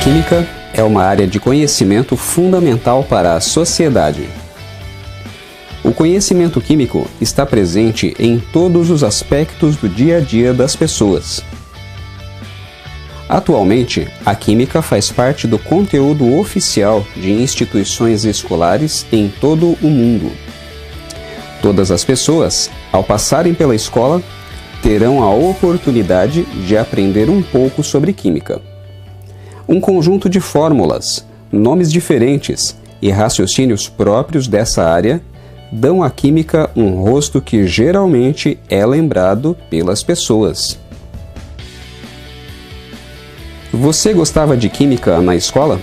química é uma área de conhecimento fundamental para a sociedade. O conhecimento químico está presente em todos os aspectos do dia a dia das pessoas. Atualmente, a química faz parte do conteúdo oficial de instituições escolares em todo o mundo. Todas as pessoas, ao passarem pela escola, terão a oportunidade de aprender um pouco sobre química. Um conjunto de fórmulas, nomes diferentes e raciocínios próprios dessa área dão à química um rosto que geralmente é lembrado pelas pessoas. Você gostava de química na escola?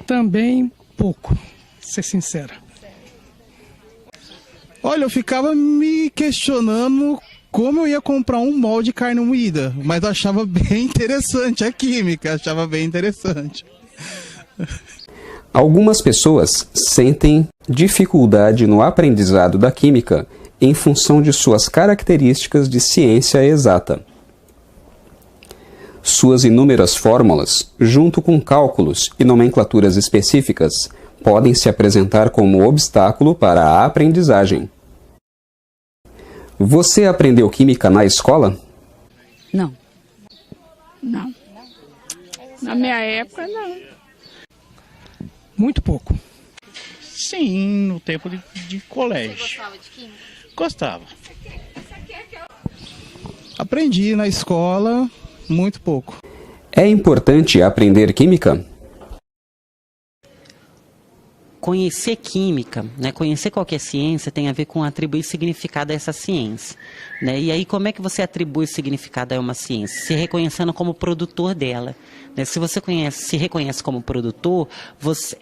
Também pouco, ser sincero. Olha, eu ficava me questionando como eu ia comprar um molde de carne moída, mas eu achava bem interessante a química, achava bem interessante. Algumas pessoas sentem dificuldade no aprendizado da química em função de suas características de ciência exata. Suas inúmeras fórmulas, junto com cálculos e nomenclaturas específicas, podem se apresentar como obstáculo para a aprendizagem. Você aprendeu química na escola? Não. Não. Na minha época, não. Muito pouco. Sim, no tempo de colégio. Você gostava de química? Gostava. Aprendi na escola, muito pouco. É importante aprender química? Conhecer química, né, conhecer qualquer ciência tem a ver com atribuir significado a essa ciência. Né? E aí como é que você atribui significado a uma ciência? Se reconhecendo como produtor dela. Né? Se você se reconhece como produtor,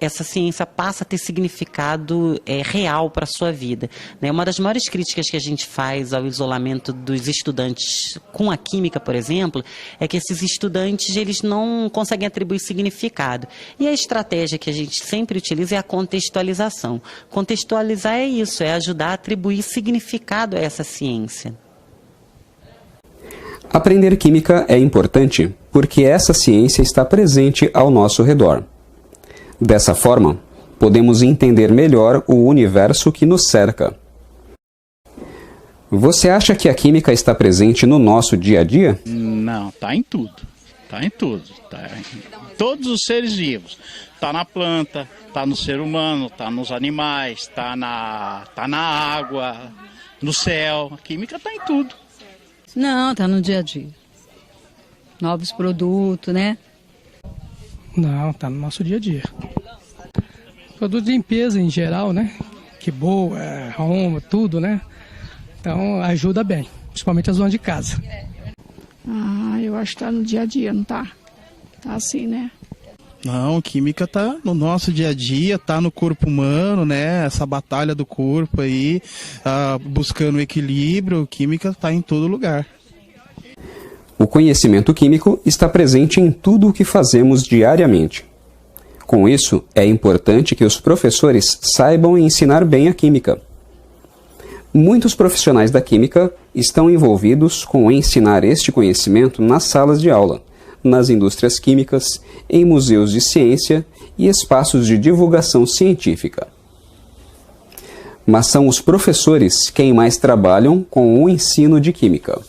essa ciência passa a ter significado real para a sua vida. Né? Uma das maiores críticas que a gente faz ao isolamento dos estudantes com a química, por exemplo, é que esses estudantes eles não conseguem atribuir significado. E a estratégia que a gente sempre utiliza é a contextualização. Contextualizar é isso, é ajudar a atribuir significado a essa ciência. Aprender química é importante porque essa ciência está presente ao nosso redor. Dessa forma, podemos entender melhor o universo que nos cerca. Você acha que a química está presente no nosso dia a dia? Não, tá em tudo. Tá em tudo. Tá em todos os seres vivos. Tá na planta, tá no ser humano, tá nos animais, tá na água, no céu. A química tá em tudo. Não, tá no dia a dia. Novos produtos, né? Não, tá no nosso dia a dia. Produto de limpeza em geral, né? Que boa, arruma, tudo, né? Então ajuda bem, principalmente as donas de casa. Eu acho que tá no dia a dia, não tá? Tá assim, né? Não, química tá no nosso dia a dia, tá no corpo humano, né? Essa batalha do corpo aí, buscando equilíbrio, química tá em todo lugar. O conhecimento químico está presente em tudo o que fazemos diariamente. Com isso, é importante que os professores saibam ensinar bem a química. Muitos profissionais da química estão envolvidos com ensinar este conhecimento nas salas de aula, nas indústrias químicas, em museus de ciência e espaços de divulgação científica. Mas são os professores quem mais trabalham com o ensino de química.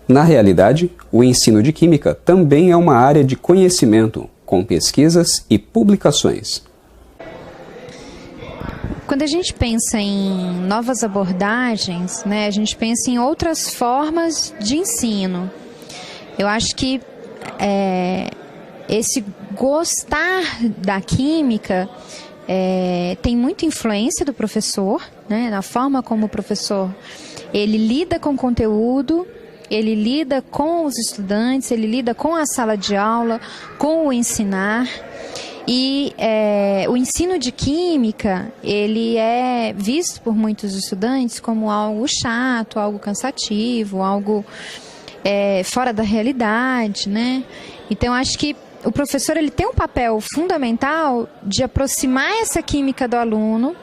Na realidade, o ensino de química também é uma área de conhecimento, com pesquisas e publicações. Quando a gente pensa em novas abordagens, né, a gente pensa em outras formas de ensino. Eu acho que esse gostar da química tem muita influência do professor, né, na forma como o professor ele lida com o conteúdo, ele lida com os estudantes, ele lida com a sala de aula, com o ensinar. E o ensino de química, ele é visto por muitos estudantes como algo chato, algo cansativo, algo fora da realidade, né? Então, acho que o professor ele tem um papel fundamental de aproximar essa química do aluno,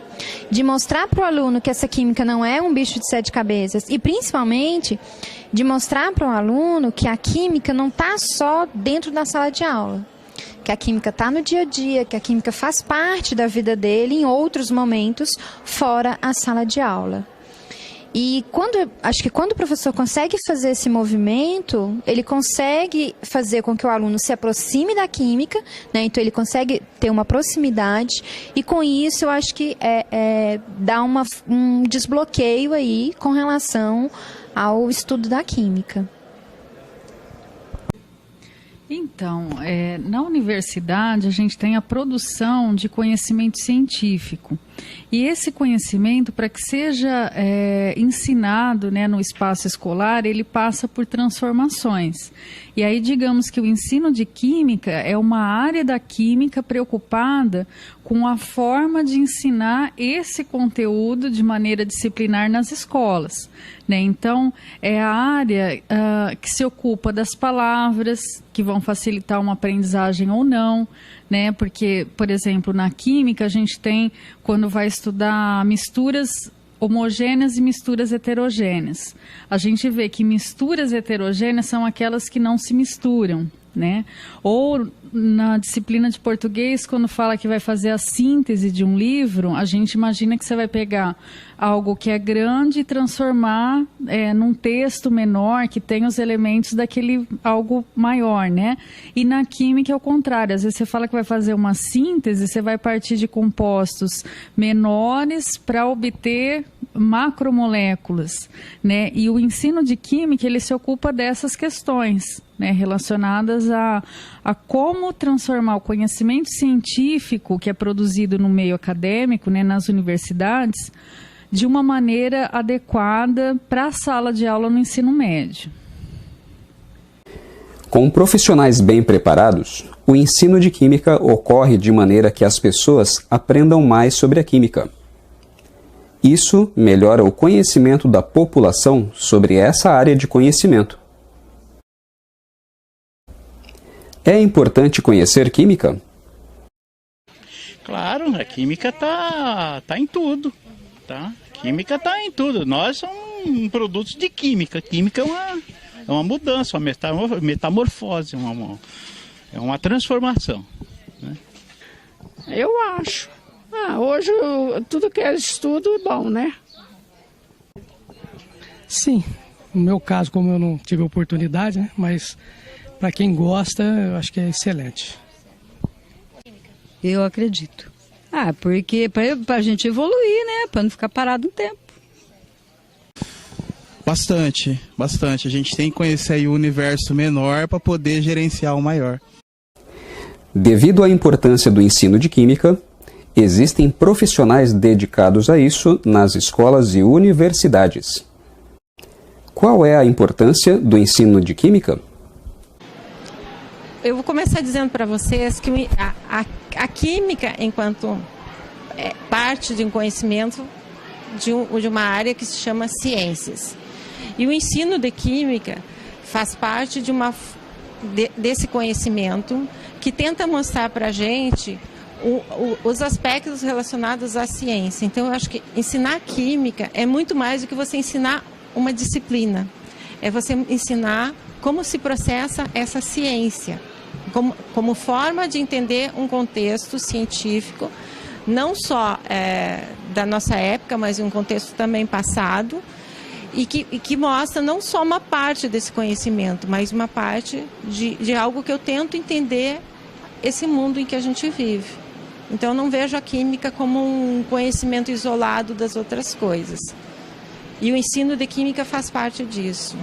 de mostrar para o aluno que essa química não é um bicho de 7 cabeças e, principalmente, de mostrar para o aluno que a química não está só dentro da sala de aula, que a química está no dia a dia, que a química faz parte da vida dele em outros momentos fora a sala de aula. E acho que quando o professor consegue fazer esse movimento, ele consegue fazer com que o aluno se aproxime da química, né? Então ele consegue ter uma proximidade e com isso eu acho que dá um desbloqueio aí com relação ao estudo da química. Então, na universidade a gente tem a produção de conhecimento científico. E esse conhecimento, para que seja ensinado, né, no espaço escolar, ele passa por transformações. E aí, digamos que o ensino de química é uma área da química preocupada com a forma de ensinar esse conteúdo de maneira disciplinar nas escolas, né? Então, é a área que se ocupa das palavras, que vão facilitar uma aprendizagem ou não, né? Porque, por exemplo, na química a gente tem, quando vai estudar misturas homogêneas e misturas heterogêneas, a gente vê que misturas heterogêneas são aquelas que não se misturam, né? Ou na disciplina de português, quando fala que vai fazer a síntese de um livro, a gente imagina que você vai pegar algo que é grande e transformar num texto menor que tem os elementos daquele algo maior, né? E na química é o contrário. Às vezes você fala que vai fazer uma síntese, você vai partir de compostos menores para obter macromoléculas, né? E o ensino de química, ele se ocupa dessas questões, né, relacionadas a como transformar o conhecimento científico que é produzido no meio acadêmico, né, nas universidades, de uma maneira adequada para a sala de aula no ensino médio. Com profissionais bem preparados, o ensino de química ocorre de maneira que as pessoas aprendam mais sobre a química. Isso melhora o conhecimento da população sobre essa área de conhecimento. É importante conhecer química? Claro, a química tá em tudo, tá? Química tá em tudo. Nós somos produtos de química. Química é uma mudança, uma metamorfose, é uma transformação, né? Eu acho. Hoje tudo que é estudo é bom, né? Sim, no meu caso, como eu não tive oportunidade, né, mas para quem gosta, eu acho que é excelente. Eu acredito. Porque para a gente evoluir, né? Para não ficar parado um tempo. Bastante. A gente tem que conhecer aí o universo menor para poder gerenciar o maior. Devido à importância do ensino de química, existem profissionais dedicados a isso nas escolas e universidades. Qual é a importância do ensino de química? Eu vou começar dizendo para vocês que a química, enquanto parte de um conhecimento de uma área que se chama ciências. E o ensino de química faz parte desse conhecimento que tenta mostrar para a gente os aspectos relacionados à ciência. Então, eu acho que ensinar química é muito mais do que você ensinar uma disciplina. É você ensinar como se processa essa ciência, como forma de entender um contexto científico, não só da nossa época, mas um contexto também passado, e que mostra não só uma parte desse conhecimento, mas uma parte de algo que eu tento entender esse mundo em que a gente vive. Então, eu não vejo a química como um conhecimento isolado das outras coisas. E o ensino de química faz parte disso.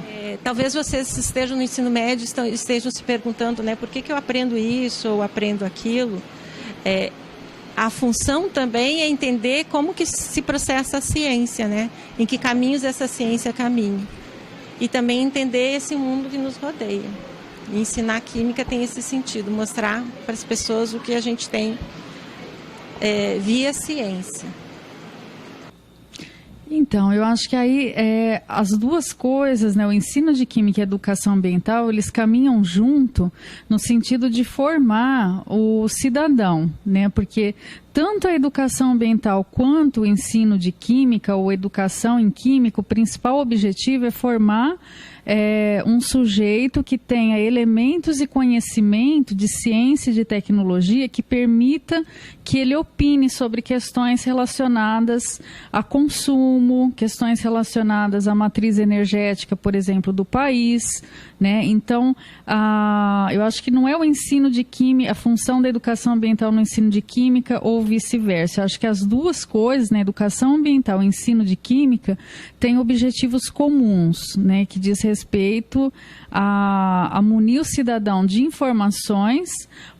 Talvez vocês estejam no ensino médio, estejam se perguntando, né, por que eu aprendo isso ou aprendo aquilo. A função também é entender como que se processa a ciência, né? Em que caminhos essa ciência caminha. E também entender esse mundo que nos rodeia. E ensinar química tem esse sentido, mostrar para as pessoas o que a gente tem via ciência. Então, eu acho que aí as duas coisas, né, o ensino de química e a educação ambiental, eles caminham junto no sentido de formar o cidadão, né, porque tanto a educação ambiental quanto o ensino de química ou educação em química, o principal objetivo é formar um sujeito que tenha elementos e conhecimento de ciência e de tecnologia que permita que ele opine sobre questões relacionadas a consumo, questões relacionadas à matriz energética, por exemplo, do país, né? Então, eu acho que não é o ensino de química, a função da educação ambiental no ensino de química ou vice-versa. Eu acho que as duas coisas, né, educação ambiental e ensino de química, têm objetivos comuns, né, que diz respeito a munir o cidadão de informações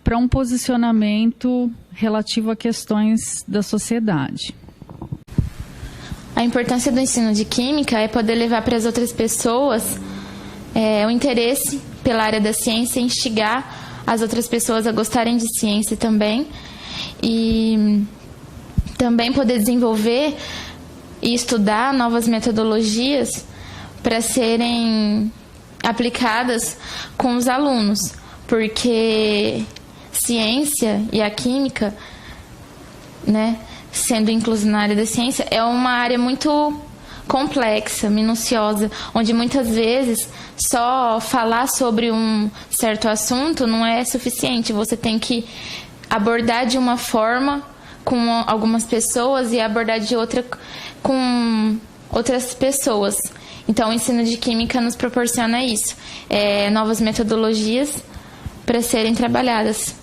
para um posicionamento relativo a questões da sociedade. A importância do ensino de química é poder levar para as outras pessoas o interesse pela área da ciência, instigar as outras pessoas a gostarem de ciência também, e também poder desenvolver e estudar novas metodologias para serem aplicadas com os alunos, porque ciência e a química, né, sendo incluso na área da ciência, é uma área muito complexa, minuciosa, onde muitas vezes só falar sobre um certo assunto não é suficiente. Você tem que abordar de uma forma com algumas pessoas e abordar de outra com outras pessoas. Então, o ensino de química nos proporciona isso, novas metodologias para serem trabalhadas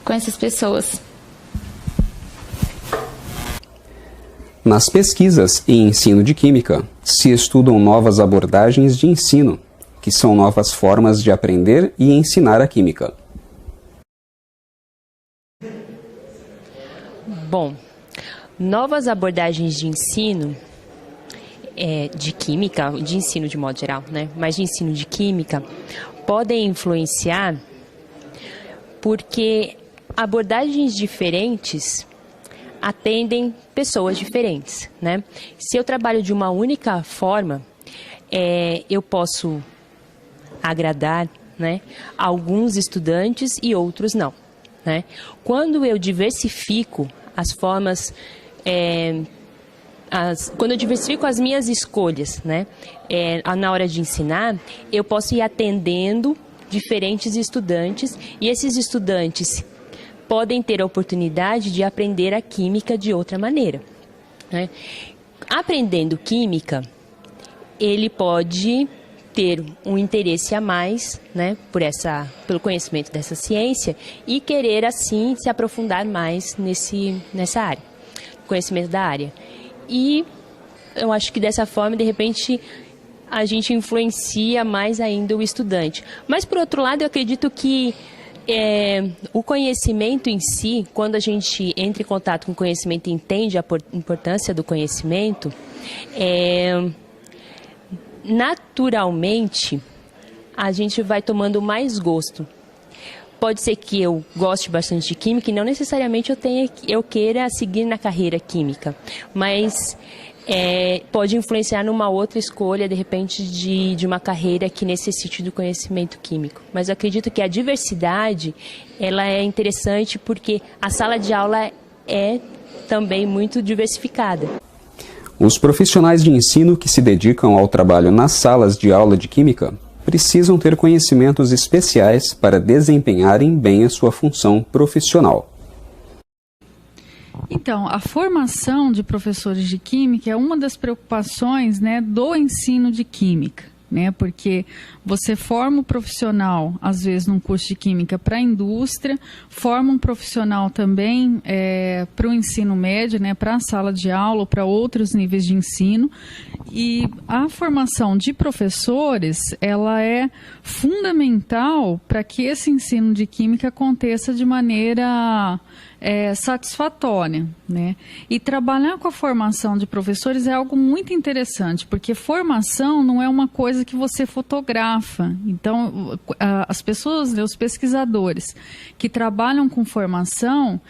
com essas pessoas. Nas pesquisas em ensino de química, se estudam novas abordagens de ensino, que são novas formas de aprender e ensinar a química. Bom, novas abordagens de ensino de química, de ensino de modo geral, né? Mas de ensino de química, podem influenciar porque abordagens diferentes atendem pessoas diferentes, né? Se eu trabalho de uma única forma, eu posso agradar, né, alguns estudantes e outros não, né? Quando eu diversifico as formas, quando eu diversifico as minhas escolhas, né, na hora de ensinar, eu posso ir atendendo diferentes estudantes, e esses estudantes podem ter a oportunidade de aprender a química de outra maneira, né? Aprendendo química, ele pode ter um interesse a mais, né, pelo conhecimento dessa ciência, e querer assim se aprofundar mais nessa área, conhecimento da área. E eu acho que dessa forma, de repente, a gente influencia mais ainda o estudante. Mas, por outro lado, eu acredito que o conhecimento em si, quando a gente entra em contato com o conhecimento e entende a importância do conhecimento, naturalmente a gente vai tomando mais gosto. Pode ser que eu goste bastante de química e não necessariamente eu queira seguir na carreira química, mas pode influenciar numa outra escolha, de repente, de uma carreira que necessite do conhecimento químico. Mas eu acredito que a diversidade, ela é interessante porque a sala de aula é também muito diversificada. Os profissionais de ensino que se dedicam ao trabalho nas salas de aula de química precisam ter conhecimentos especiais para desempenharem bem a sua função profissional. Então, a formação de professores de química é uma das preocupações, né, do ensino de química, né, porque você forma um profissional, às vezes, num curso de química para a indústria, forma um profissional também para o ensino médio, né, para a sala de aula, para outros níveis de ensino, e a formação de professores, ela é fundamental para que esse ensino de química aconteça de maneira satisfatória, né? E trabalhar com a formação de professores é algo muito interessante, porque formação não é uma coisa que você fotografa. Então, as pessoas, os pesquisadores que trabalham com formação,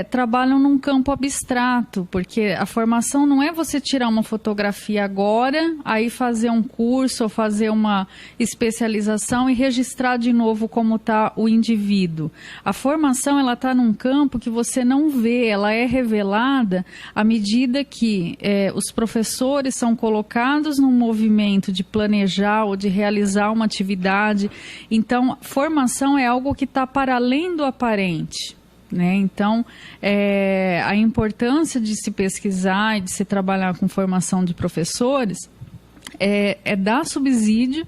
trabalham num campo abstrato, porque a formação não é você tirar uma fotografia e agora, aí fazer um curso ou fazer uma especialização e registrar de novo como está o indivíduo. A formação, ela está num campo que você não vê, ela é revelada à medida que os professores são colocados num movimento de planejar ou de realizar uma atividade. Então, formação é algo que está para além do aparente. Né? Então, a importância de se pesquisar e de se trabalhar com formação de professores é dar subsídio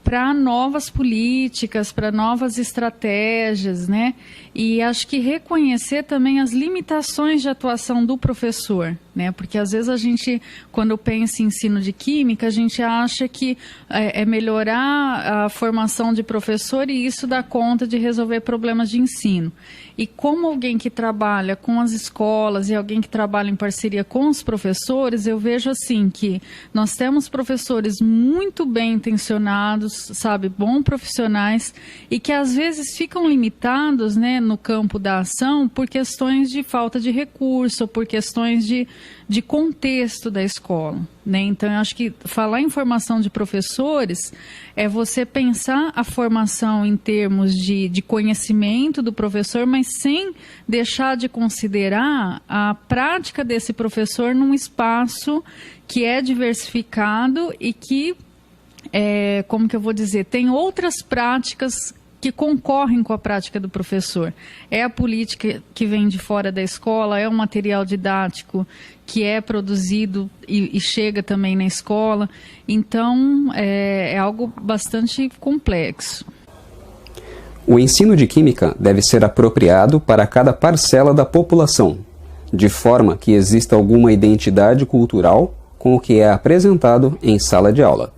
para novas políticas, para novas estratégias, né? E acho que reconhecer também as limitações de atuação do professor, né? Porque às vezes a gente, quando pensa em ensino de química, a gente acha que é melhorar a formação de professor e isso dá conta de resolver problemas de ensino. E como alguém que trabalha com as escolas e alguém que trabalha em parceria com os professores, eu vejo assim que nós temos professores muito bem intencionados, sabe, bons profissionais e que às vezes ficam limitados, né, no campo da ação por questões de falta de recurso, por questões de contexto da escola, né? Então, eu acho que falar em formação de professores é você pensar a formação em termos de conhecimento do professor, mas sem deixar de considerar a prática desse professor num espaço que é diversificado e que, como que eu vou dizer, tem outras práticas que concorrem com a prática do professor. É a política que vem de fora da escola, é o material didático que é produzido e chega também na escola. Então, é algo bastante complexo. O ensino de química deve ser apropriado para cada parcela da população, de forma que exista alguma identidade cultural com o que é apresentado em sala de aula.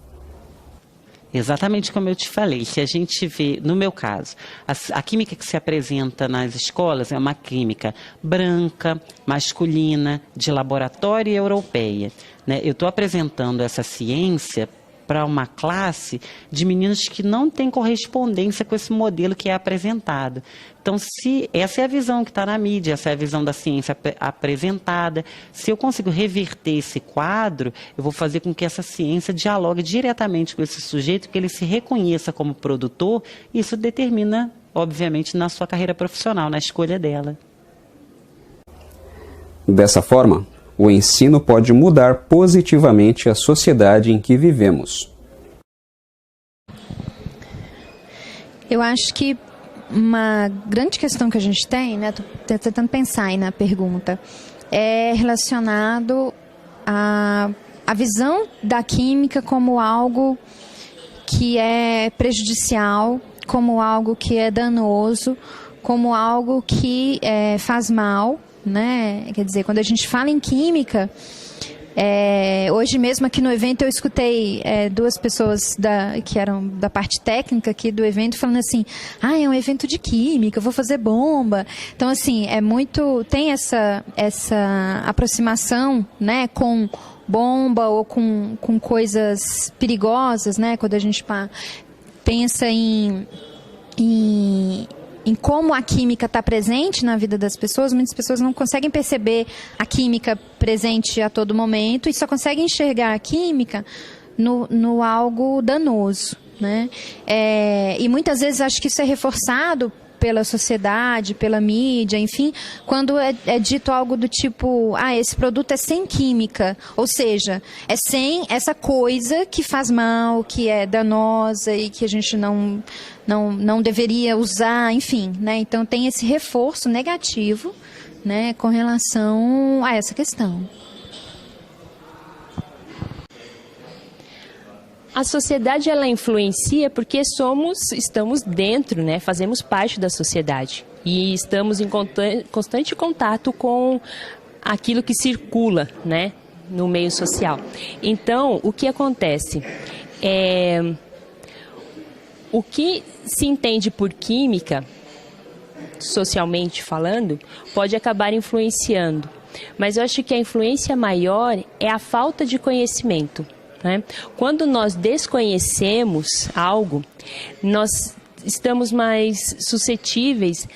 Exatamente como eu te falei, se a gente vê, no meu caso, a química que se apresenta nas escolas é uma química branca, masculina, de laboratório e europeia, né? Eu estou apresentando essa ciência para uma classe de meninos que não tem correspondência com esse modelo que é apresentado. Então, se essa é a visão que está na mídia, essa é a visão da ciência apresentada, se eu consigo reverter esse quadro, eu vou fazer com que essa ciência dialogue diretamente com esse sujeito, que ele se reconheça como produtor, e isso determina, obviamente, na sua carreira profissional, na escolha dela. Dessa forma, o ensino pode mudar positivamente a sociedade em que vivemos. Eu acho que uma grande questão que a gente tem, né, tô tentando pensar aí na pergunta, é relacionado à visão da química como algo que é prejudicial, como algo que é danoso, como algo que faz mal, né? Quer dizer, quando a gente fala em química, hoje mesmo aqui no evento eu escutei duas pessoas que eram da parte técnica aqui do evento falando assim, é um evento de química, eu vou fazer bomba. Então, assim, tem essa aproximação, né, com bomba ou com coisas perigosas, né, quando a gente pensa em como a química está presente na vida das pessoas. Muitas pessoas não conseguem perceber a química presente a todo momento e só conseguem enxergar a química no algo danoso, né? E muitas vezes acho que isso é reforçado pela sociedade, pela mídia, enfim, quando é dito algo do tipo, esse produto é sem química, ou seja, é sem essa coisa que faz mal, que é danosa e que a gente não deveria usar, enfim, né? Então tem esse reforço negativo, né, com relação a essa questão. A sociedade, ela influencia porque estamos dentro, né? Fazemos parte da sociedade e estamos em constante contato com aquilo que circula, né, no meio social. Então, o que acontece? O que se entende por química, socialmente falando, pode acabar influenciando. Mas eu acho que a influência maior é a falta de conhecimento. Quando nós desconhecemos algo, nós estamos mais suscetíveis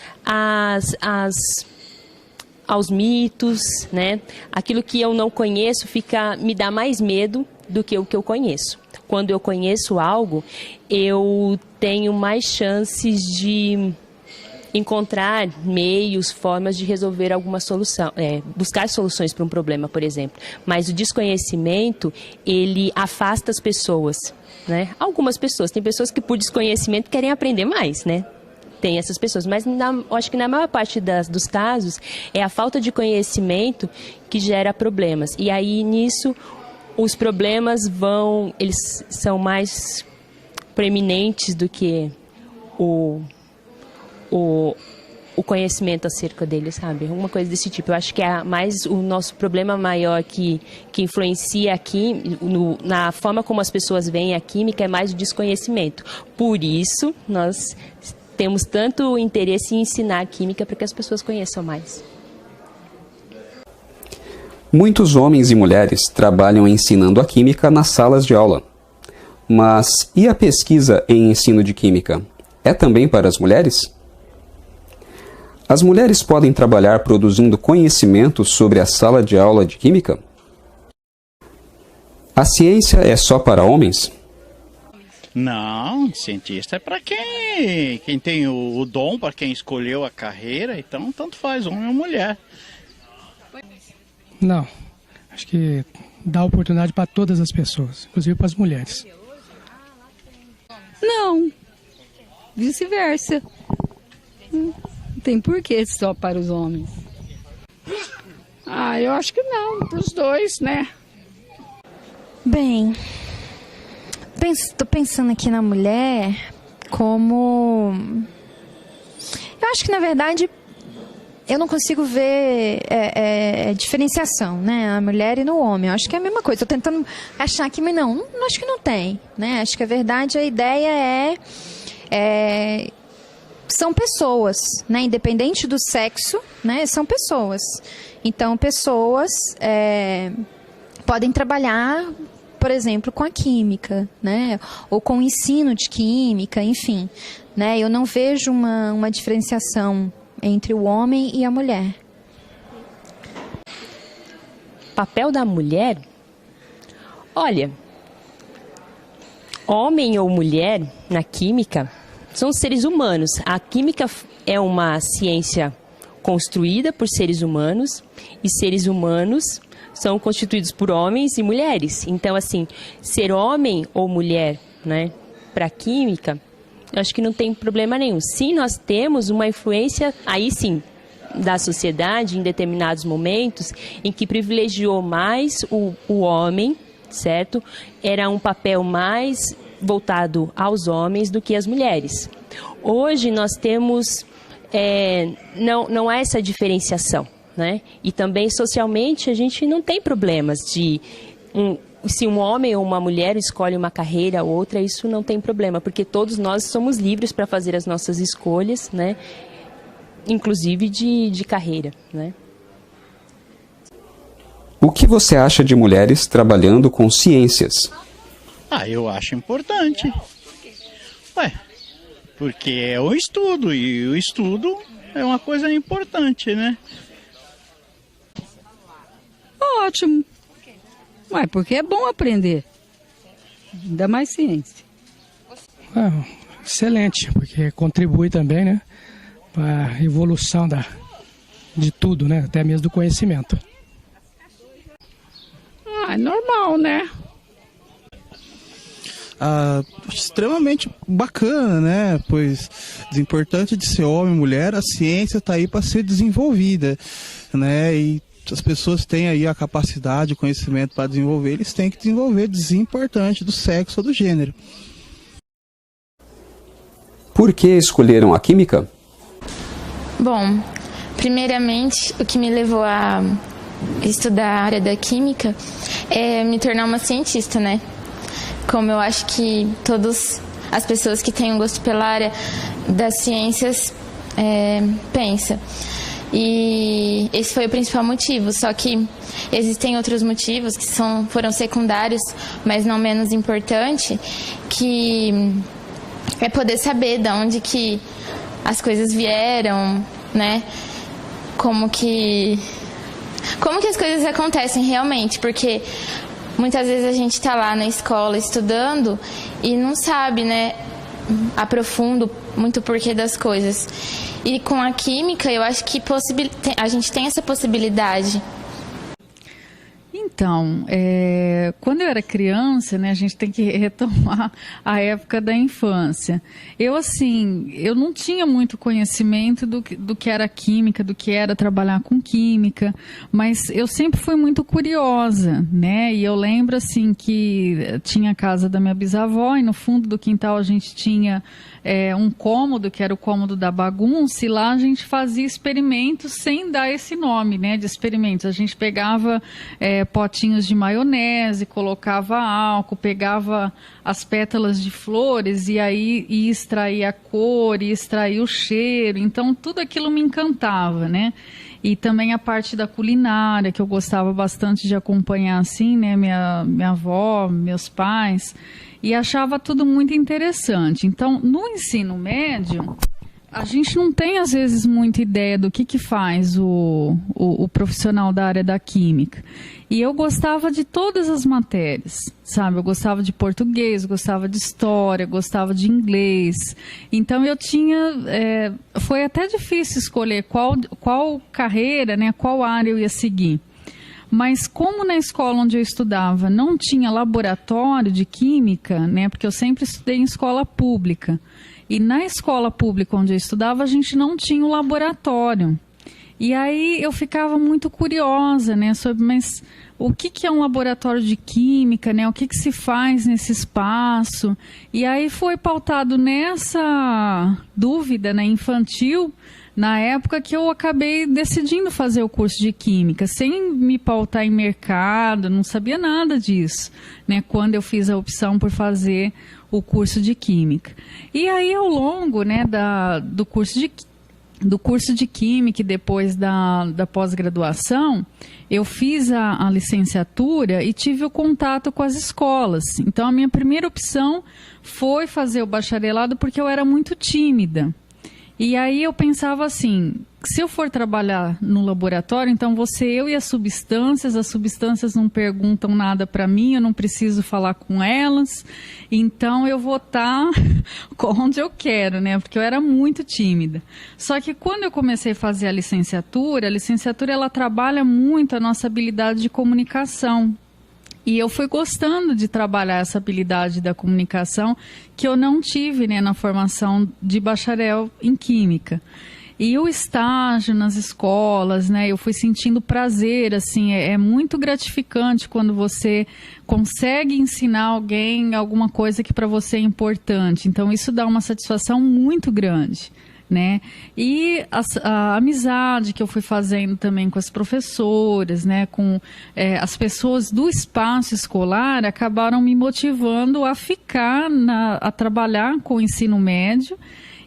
aos mitos, né? Aquilo que eu não conheço me dá mais medo do que o que eu conheço. Quando eu conheço algo, eu tenho mais chances de encontrar meios, formas de resolver alguma solução, buscar soluções para um problema, por exemplo. Mas o desconhecimento, ele afasta as pessoas, né? Algumas pessoas, tem pessoas que por desconhecimento querem aprender mais, né? Tem essas pessoas, mas eu acho que na maior parte dos casos é a falta de conhecimento que gera problemas. E aí nisso os problemas eles são mais preeminentes do que o conhecimento acerca dele, sabe? Uma coisa desse tipo. Eu acho que mais o nosso problema maior que influencia aqui, na forma como as pessoas veem a química, é mais o desconhecimento. Por isso, nós temos tanto interesse em ensinar química para que as pessoas conheçam mais. Muitos homens e mulheres trabalham ensinando a química nas salas de aula. Mas e a pesquisa em ensino de química? É também para as mulheres? As mulheres podem trabalhar produzindo conhecimento sobre a sala de aula de química? A ciência é só para homens? Não, cientista é para quem tem o dom, para quem escolheu a carreira, então tanto faz, homem ou mulher. Não, acho que dá oportunidade para todas as pessoas, inclusive para as mulheres. Não, vice-versa. Não tem porquê só para os homens. Eu acho que não, para os dois, né? Bem, estou pensando aqui na mulher como... Eu acho que, na verdade, eu não consigo ver diferenciação, né? A mulher e no homem. Eu acho que é a mesma coisa. Estou tentando achar que, mas não acho que não tem, né? Acho que, a verdade, a ideia são pessoas, né? Independente do sexo, né? São pessoas. Então, pessoas podem trabalhar, por exemplo, com a química, né? Ou com o ensino de química, enfim, né? Eu não vejo uma diferenciação entre o homem e a mulher. Papel da mulher? Olha, homem ou mulher na química são seres humanos. A química é uma ciência construída por seres humanos e seres humanos são constituídos por homens e mulheres. Então, assim, ser homem ou mulher, né, para a química, eu acho que não tem problema nenhum. Sim, nós temos uma influência, aí sim, da sociedade em determinados momentos em que privilegiou mais o homem, certo? Era um papel mais voltado aos homens do que às mulheres. Hoje nós temos, não há essa diferenciação, né? E também socialmente a gente não tem problemas de se um homem ou uma mulher escolhe uma carreira ou outra, isso não tem problema, porque todos nós somos livres para fazer as nossas escolhas, né? Inclusive de carreira, né? O que você acha de mulheres trabalhando com ciências? Eu acho importante. Porque é um estudo, e o estudo é uma coisa importante, né? Ótimo. Porque é bom aprender. Ainda mais ciência. Excelente, porque contribui também, né, para a evolução de tudo, né, até mesmo do conhecimento. É normal, né? Extremamente bacana, né? Pois, importante de ser homem e mulher, a ciência está aí para ser desenvolvida, né? E as pessoas têm aí a capacidade, o conhecimento para desenvolver, eles têm que desenvolver, desimportante do sexo ou do gênero. Por que escolheram a química? Bom, primeiramente, o que me levou a estudar a área da química é me tornar uma cientista, né? Como eu acho que todas as pessoas que têm um gosto pela área das ciências pensam. E esse foi o principal motivo, só que existem outros motivos que foram secundários, mas não menos importante, que é poder saber de onde que as coisas vieram, né? como que as coisas acontecem realmente, porque muitas vezes a gente está lá na escola estudando e não sabe, né, aprofundo muito o porquê das coisas. E com a química, eu acho que a gente tem essa possibilidade. Então, quando eu era criança, né, a gente tem que retomar a época da infância. Eu não tinha muito conhecimento do que era química, do que era trabalhar com química, mas eu sempre fui muito curiosa, né? E eu lembro, assim, que tinha a casa da minha bisavó e no fundo do quintal a gente tinha um cômodo, que era o cômodo da bagunça, e lá a gente fazia experimentos sem dar esse nome, né, de experimentos. A gente pegava potinhos de maionese, colocava álcool, pegava as pétalas de flores e aí ia extrair a cor, ia extrair o cheiro. Então tudo aquilo me encantava, né? E também a parte da culinária, que eu gostava bastante de acompanhar, assim, né, minha avó, meus pais, e achava tudo muito interessante. Então, no ensino médio, a gente não tem, às vezes, muita ideia do que faz o profissional da área da química. E eu gostava de todas as matérias, sabe? Eu gostava de português, gostava de história, gostava de inglês. Então, eu tinha... foi até difícil escolher qual carreira, né, qual área eu ia seguir. Mas como na escola onde eu estudava não tinha laboratório de química, né, porque eu sempre estudei em escola pública, e na escola pública onde eu estudava a gente não tinha o laboratório. E aí eu ficava muito curiosa, né, sobre, mas o que é um laboratório de química, né, o que se faz nesse espaço? E aí foi pautado nessa dúvida, né, infantil, na época que eu acabei decidindo fazer o curso de Química, sem me pautar em mercado, não sabia nada disso, né, quando eu fiz a opção por fazer o curso de Química. E aí, ao longo, né, do curso de Química e depois da pós-graduação, eu fiz a licenciatura e tive o contato com as escolas. Então, a minha primeira opção foi fazer o bacharelado porque eu era muito tímida. E aí eu pensava assim, se eu for trabalhar no laboratório, então vou ser eu e as substâncias não perguntam nada para mim, eu não preciso falar com elas, então eu vou estar onde eu quero, né? Porque eu era muito tímida. Só que quando eu comecei a fazer a licenciatura ela trabalha muito a nossa habilidade de comunicação. E eu fui gostando de trabalhar essa habilidade da comunicação que eu não tive, né, na formação de bacharel em Química. E o estágio nas escolas, né, eu fui sentindo prazer, assim, é muito gratificante quando você consegue ensinar alguém alguma coisa que para você é importante. Então, isso dá uma satisfação muito grande, né? E a amizade que eu fui fazendo também com as professoras, né, com as pessoas do espaço escolar, acabaram me motivando a ficar, a trabalhar com o ensino médio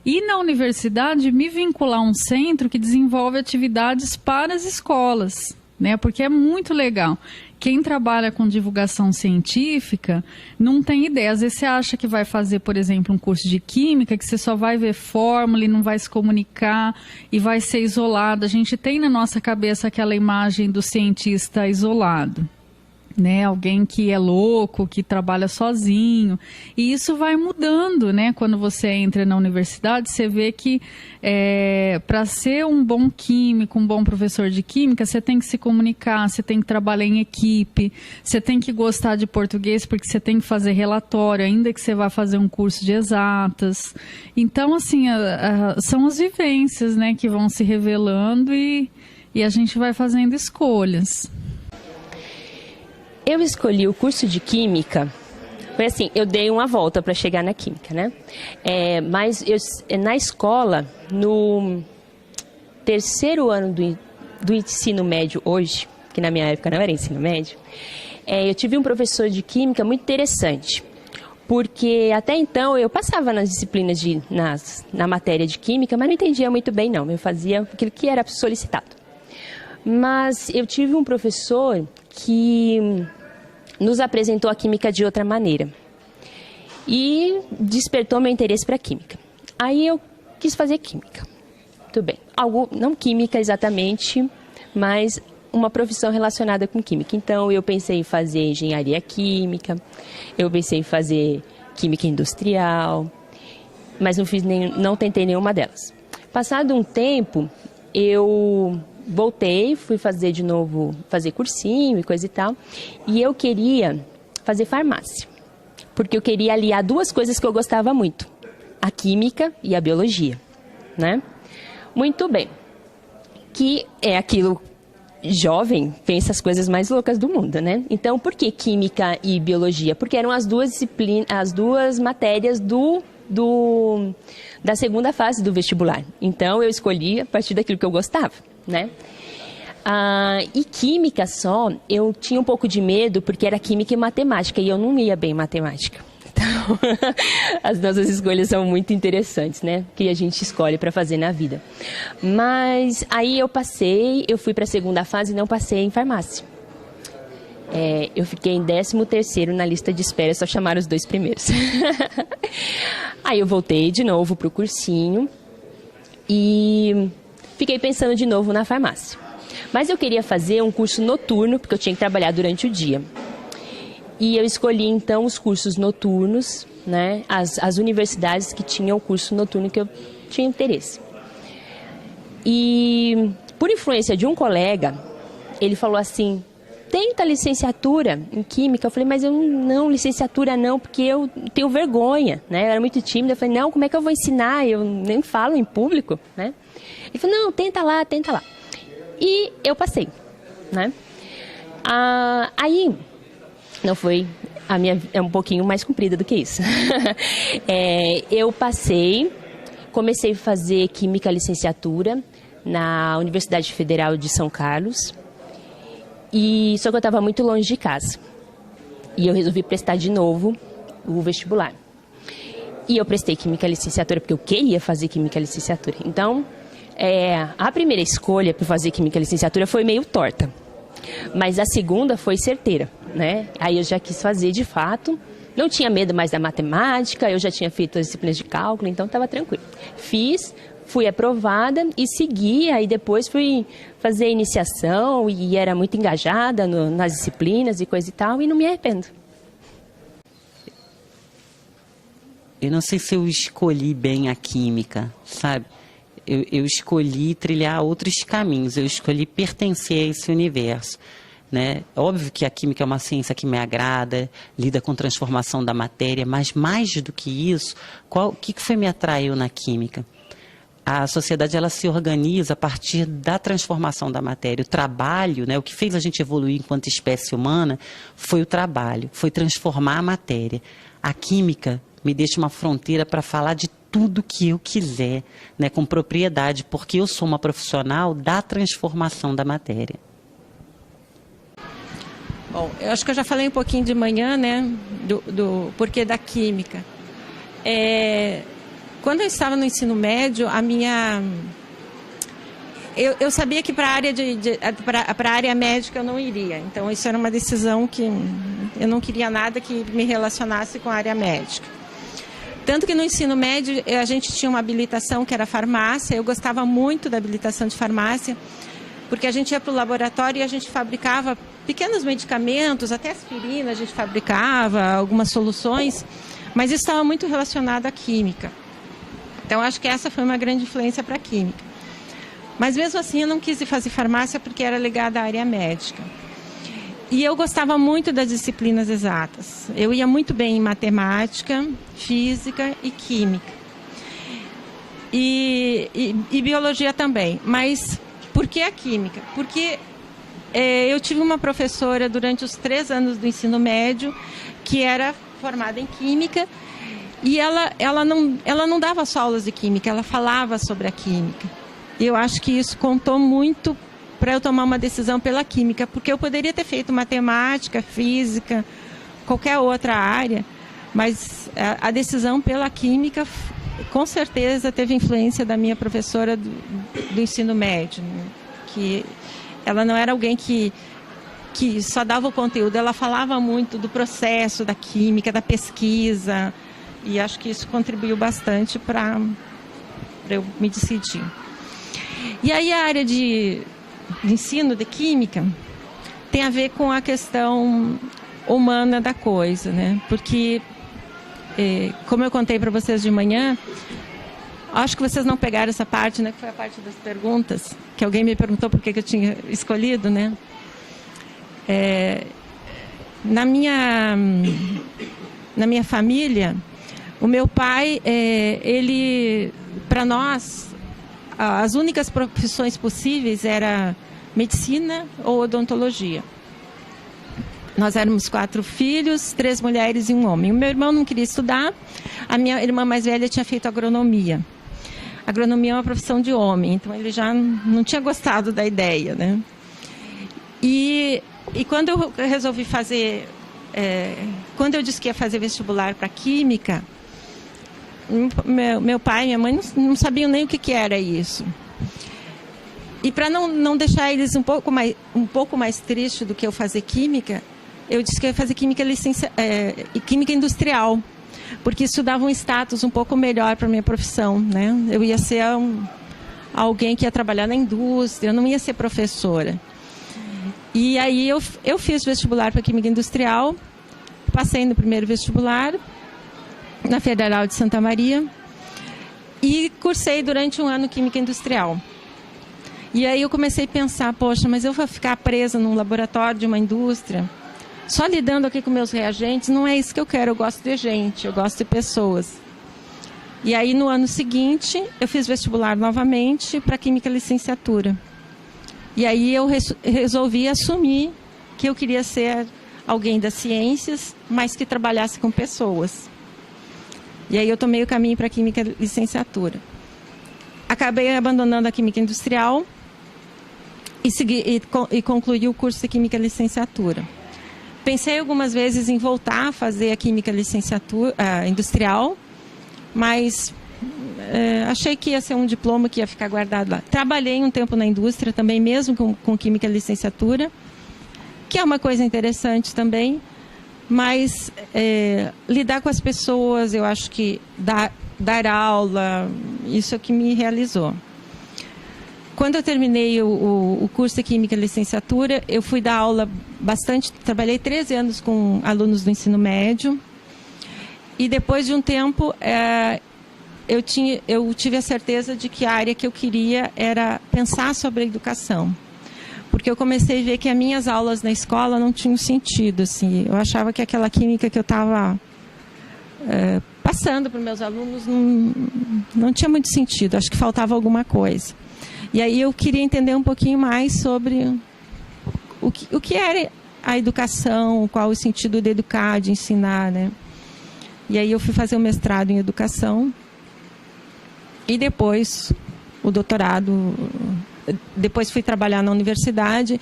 e na universidade me vincular a um centro que desenvolve atividades para as escolas, né, porque é muito legal. Quem trabalha com divulgação científica não tem ideia. Às vezes você acha que vai fazer, por exemplo, um curso de química, que você só vai ver fórmula e não vai se comunicar e vai ser isolado. A gente tem na nossa cabeça aquela imagem do cientista isolado, né? Alguém que é louco, que trabalha sozinho. E isso vai mudando, né? Quando você entra na universidade, você vê que para ser um bom químico, um bom professor de química, você tem que se comunicar, você tem que trabalhar em equipe, você tem que gostar de português, porque você tem que fazer relatório, ainda que você vá fazer um curso de exatas. Então, assim, são as vivências, né, que vão se revelando e a gente vai fazendo escolhas. Eu escolhi o curso de Química, foi assim, eu dei uma volta para chegar na Química, né? Mas na escola, no terceiro ano do ensino médio hoje, que na minha época não era ensino médio, eu tive um professor de Química muito interessante, porque até então eu passava nas disciplinas na matéria de Química, mas não entendia muito bem não, eu fazia aquilo que era solicitado. Mas eu tive um professor que nos apresentou a química de outra maneira e despertou meu interesse para a química. Aí eu quis fazer química. Muito bem. Algo, não química exatamente, mas uma profissão relacionada com química. Então, eu pensei em fazer engenharia química, eu pensei em fazer química industrial, mas não tentei nenhuma delas. Passado um tempo, eu voltei, fui fazer de novo, fazer cursinho e coisa e tal, e eu queria fazer farmácia, porque eu queria aliar duas coisas que eu gostava muito, a química e a biologia, né? Muito bem, que é aquilo, jovem, pensa as coisas mais loucas do mundo, né? Então, por que química e biologia? Porque eram as duas disciplinas, as duas matérias da segunda fase do vestibular. Então, eu escolhi a partir daquilo que eu gostava, né? E química só, eu tinha um pouco de medo, porque era química e matemática, e eu não ia bem em matemática. Então, as nossas escolhas são muito interessantes, né? Que a gente escolhe para fazer na vida. Mas aí eu fui para a segunda fase e não passei em farmácia. Eu fiquei em 13º na lista de espera, só chamaram os 2 primeiros. Aí eu voltei de novo para o cursinho e fiquei pensando de novo na farmácia. Mas eu queria fazer um curso noturno, porque eu tinha que trabalhar durante o dia. E eu escolhi, então, os cursos noturnos, né? As universidades que tinham o curso noturno que eu tinha interesse. E, por influência de um colega, ele falou assim, tenta licenciatura em Química. Eu falei, mas eu não, licenciatura não, porque eu tenho vergonha, né? Eu era muito tímida. Eu falei, não, como é que eu vou ensinar? Eu nem falo em público, né? Ele falou, não, tenta lá, tenta lá. E eu passei, né? Aí... Não foi, a minha é um pouquinho mais comprida do que isso. Eu passei, comecei a fazer Química Licenciatura na Universidade Federal de São Carlos, só que eu estava muito longe de casa. E eu resolvi prestar de novo o vestibular. E eu prestei Química Licenciatura porque eu queria fazer Química Licenciatura. Então, a primeira escolha para fazer Química Licenciatura foi meio torta. Mas a segunda foi certeira, né? Aí eu já quis fazer de fato, não tinha medo mais da matemática, eu já tinha feito as disciplinas de cálculo, então estava tranquilo. Fiz, fui aprovada e segui, aí depois fui fazer iniciação e era muito engajada nas disciplinas e coisa e tal, e não me arrependo. Eu não sei se eu escolhi bem a química, sabe? Eu escolhi trilhar outros caminhos, eu escolhi pertencer a esse universo, né? Óbvio que a química é uma ciência que me agrada, lida com transformação da matéria, mas mais do que isso, o que foi me atraiu na química? A sociedade ela se organiza a partir da transformação da matéria. O trabalho, né, o que fez a gente evoluir enquanto espécie humana foi o trabalho, foi transformar a matéria. A química me deixa uma fronteira para falar de tudo que eu quiser, né, com propriedade, porque eu sou uma profissional da transformação da matéria. Bom, eu acho que eu já falei um pouquinho de manhã, né, do porquê da química. Quando eu estava no ensino médio, eu sabia que para a área médica eu não iria. Então, isso era uma decisão que eu não queria nada que me relacionasse com a área médica. Tanto que no ensino médio a gente tinha uma habilitação que era farmácia. Eu gostava muito da habilitação de farmácia, porque a gente ia para o laboratório e a gente fabricava pequenos medicamentos, até aspirina a gente fabricava, algumas soluções, mas isso estava muito relacionado à química. Então, acho que essa foi uma grande influência para a química. Mas mesmo assim eu não quis ir fazer farmácia porque era ligada à área médica. E eu gostava muito das disciplinas exatas. Eu ia muito bem em matemática, física e química. E biologia também. Mas por que a química? Porque eu tive uma professora durante os 3 anos do ensino médio que era formada em química e ela não dava só aulas de química, ela falava sobre a química. E eu acho que isso contou muito para eu tomar uma decisão pela química, porque eu poderia ter feito matemática, física, qualquer outra área, mas a decisão pela química, com certeza, teve influência da minha professora do ensino médio, né? Que ela não era alguém que só dava o conteúdo, ela falava muito do processo da química, da pesquisa, e acho que isso contribuiu bastante para eu me decidir. E aí a área de ensino de química tem a ver com a questão humana da coisa, né? Porque, como eu contei para vocês de manhã, acho que vocês não pegaram essa parte, né? Que foi a parte das perguntas, que alguém me perguntou por que eu tinha escolhido, né? Na minha família, o meu pai, ele, para nós, as únicas profissões possíveis era medicina ou odontologia. Nós éramos 4 filhos, 3 mulheres e um homem. O meu irmão não queria estudar, a minha irmã mais velha tinha feito agronomia. Agronomia é uma profissão de homem, então ele já não tinha gostado da ideia, né? E quando eu resolvi fazer, quando eu disse que ia fazer vestibular para química, meu pai e minha mãe não sabiam nem o que era isso. E para não deixar eles um pouco mais tristes do que eu fazer química, eu disse que eu ia fazer química industrial, porque isso dava um status um pouco melhor para a minha profissão, né? Eu ia ser alguém que ia trabalhar na indústria, eu não ia ser professora. E aí eu fiz vestibular para química industrial, passei no primeiro vestibular, na Federal de Santa Maria, e cursei durante um ano química industrial. E aí eu comecei a pensar, poxa, mas eu vou ficar presa num laboratório de uma indústria, só lidando aqui com meus reagentes, não é isso que eu quero, eu gosto de gente, eu gosto de pessoas. E aí no ano seguinte, eu fiz vestibular novamente para química licenciatura. E aí eu resolvi assumir que eu queria ser alguém das ciências, mas que trabalhasse com pessoas. E aí eu tomei o caminho para a química licenciatura. Acabei abandonando a química industrial e concluí o curso de química licenciatura. Pensei algumas vezes em voltar a fazer a química licenciatura industrial, mas achei que ia ser um diploma que ia ficar guardado lá. Trabalhei um tempo na indústria também, mesmo com química licenciatura, que é uma coisa interessante também, mas lidar com as pessoas, eu acho que dar aula, isso é o que me realizou. Quando eu terminei o curso de Química Licenciatura, eu fui dar aula bastante, trabalhei 13 anos com alunos do ensino médio, e depois de um tempo eu tive a certeza de que a área que eu queria era pensar sobre a educação. Porque eu comecei a ver que as minhas aulas na escola não tinham sentido, assim. Eu achava que aquela química que eu estava passando para os meus alunos não tinha muito sentido, acho que faltava alguma coisa. E aí eu queria entender um pouquinho mais sobre o que era a educação, qual o sentido de educar, de ensinar, né? E aí eu fui fazer o mestrado em educação e depois o doutorado. Depois fui trabalhar na universidade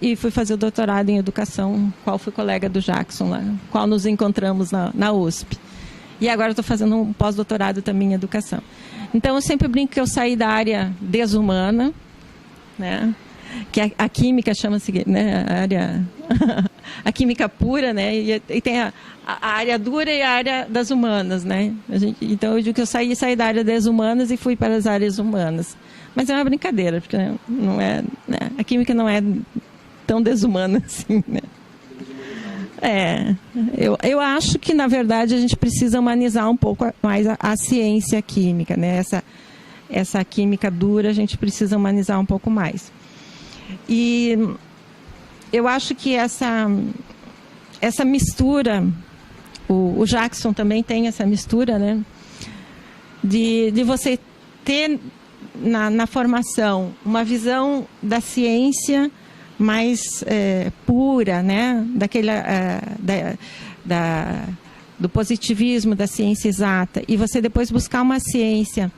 e fui fazer o doutorado em educação, qual fui colega do Jackson lá, qual nos encontramos na USP. E agora estou fazendo um pós-doutorado também em educação. Então, eu sempre brinco que eu saí da área desumana, né? Que a química chama-se, né? A química pura, né? E tem a área dura e a área das humanas, né? Então, eu digo que eu saí da área das humanas e fui para as áreas humanas. Mas é uma brincadeira, porque não é, né? A química não é tão desumana assim, né? Eu acho que, na verdade, a gente precisa humanizar um pouco mais a ciência química, né? Essa química dura, a gente precisa humanizar um pouco mais. E eu acho que essa mistura, o Jackson também tem essa mistura, né? De você ter na formação uma visão da ciência mais pura, né? Do positivismo da ciência exata, e você depois buscar uma ciência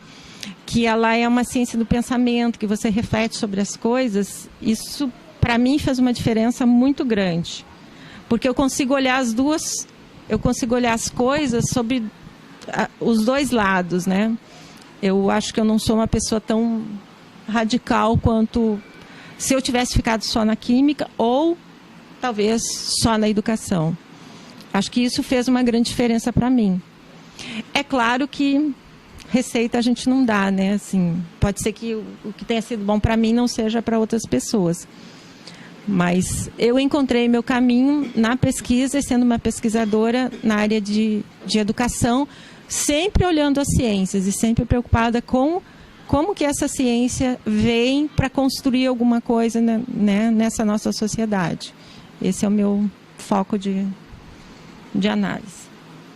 que ela é uma ciência do pensamento, que você reflete sobre as coisas. Isso para mim fez uma diferença muito grande, porque eu consigo olhar as coisas sobre os dois lados, né? Eu acho que eu não sou uma pessoa tão radical quanto se eu tivesse ficado só na química ou talvez só na educação. Acho que isso fez uma grande diferença para mim. É claro que receita a gente não dá, né? Assim, pode ser que o que tenha sido bom para mim não seja para outras pessoas. Mas eu encontrei meu caminho na pesquisa, sendo uma pesquisadora na área de educação, sempre olhando as ciências e sempre preocupada com como que essa ciência vem para construir alguma coisa, né, nessa nossa sociedade. Esse é o meu foco de análise.